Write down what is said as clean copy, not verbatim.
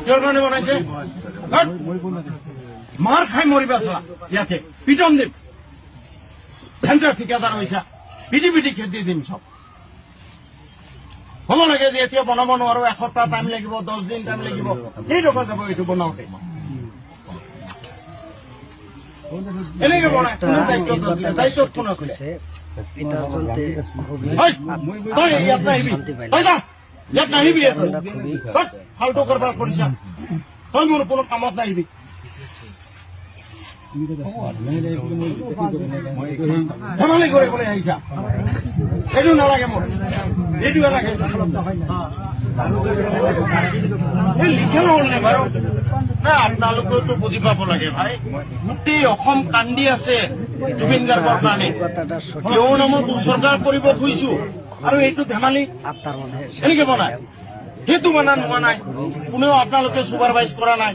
কিহৰ কাৰণে বনাইছে? মাৰ খাই মৰিবা চোৱা ইয়াতে পিটন দিম চেণ্টাৰ ঠিকাদাৰ হৈছা পিটি পিটি খেদি দিম চব হ'ব লাগে যে এতিয়া বনাব নোৱাৰো এসপ্তাহ টাইম লাগিব 10 দিন টাইম লাগিব কেই টকা যাব এইটো বনাওঁতে এনেকে বনাই কোনো দায়িত্ব কোনে কৈছে তই ইয়াত নাহিবি ইয়াত নাহিবি ফাল্টু কাৰবাৰ কৰিছা তই মোৰ কোনো কামত নাহিবি ধেমালি কৰিবলৈ আহিছা এইটো নালাগে মোৰ এইটো নালাগে এই লিখা নহ'ল নে বাৰু না আপোনালোকেওতো বুজি পাব লাগে ভাই গোটেই অসম কান্দি আছে জুবিন গাৰ্গৰ কাৰণে তেওঁৰ নামত উচৰ্গা কৰিব খুজিছো আৰু এইটো ধেমালি এনেকে বনাই সেইটো বনা নোহোৱা নাই কোনেও আপোনালোকে চুপাৰভাইজ কৰা নাই